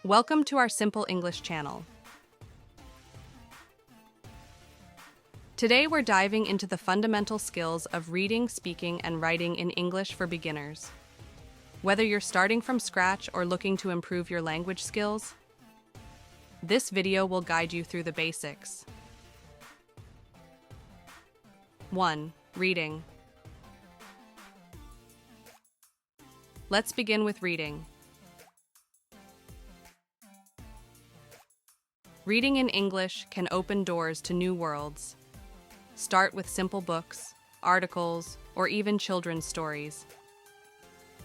Welcome to our Simple English channel. Today we're diving into the fundamental skills of reading, speaking, and writing in English for beginners. Whether you're starting from scratch or looking to improve your language skills, this video will guide you through the basics. 1. Reading. Let's begin with reading. Reading in English can open doors to new worlds. Start with simple books, articles, or even children's stories.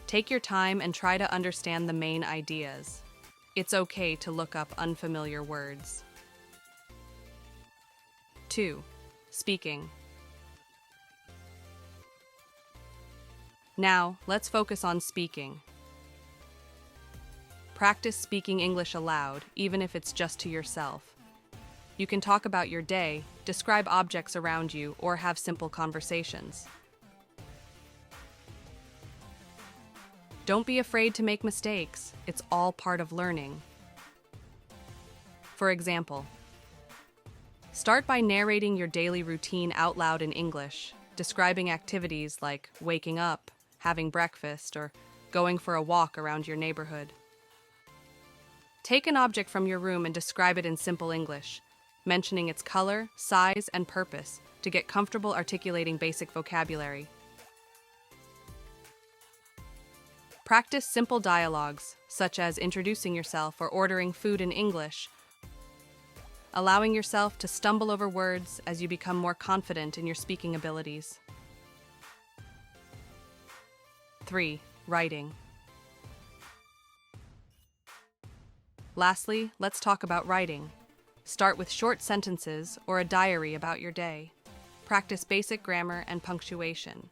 Take your time and try to understand the main ideas. It's okay to look up unfamiliar words. 2. Speaking. Now, let's focus on speaking. Practice speaking English aloud, even if it's just to yourself. You can talk about your day, describe objects around you, or have simple conversations. Don't be afraid to make mistakes. It's all part of learning. For example, start by narrating your daily routine out loud in English, describing activities like waking up, having breakfast, or going for a walk around your neighborhood. Take an object from your room and describe it in simple English, mentioning its color, size, and purpose to get comfortable articulating basic vocabulary. Practice simple dialogues, such as introducing yourself or ordering food in English, allowing yourself to stumble over words as you become more confident in your speaking abilities. 3. Writing. Lastly, let's talk about writing. Start with short sentences or a diary about your day. Practice basic grammar and punctuation.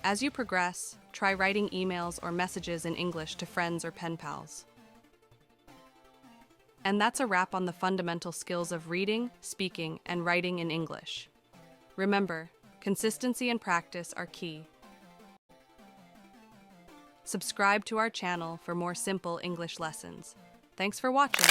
As you progress, try writing emails or messages in English to friends or pen pals. And that's a wrap on the fundamental skills of reading, speaking, and writing in English. Remember, consistency and practice are key. Subscribe to our channel for more simple English lessons. Thanks for watching.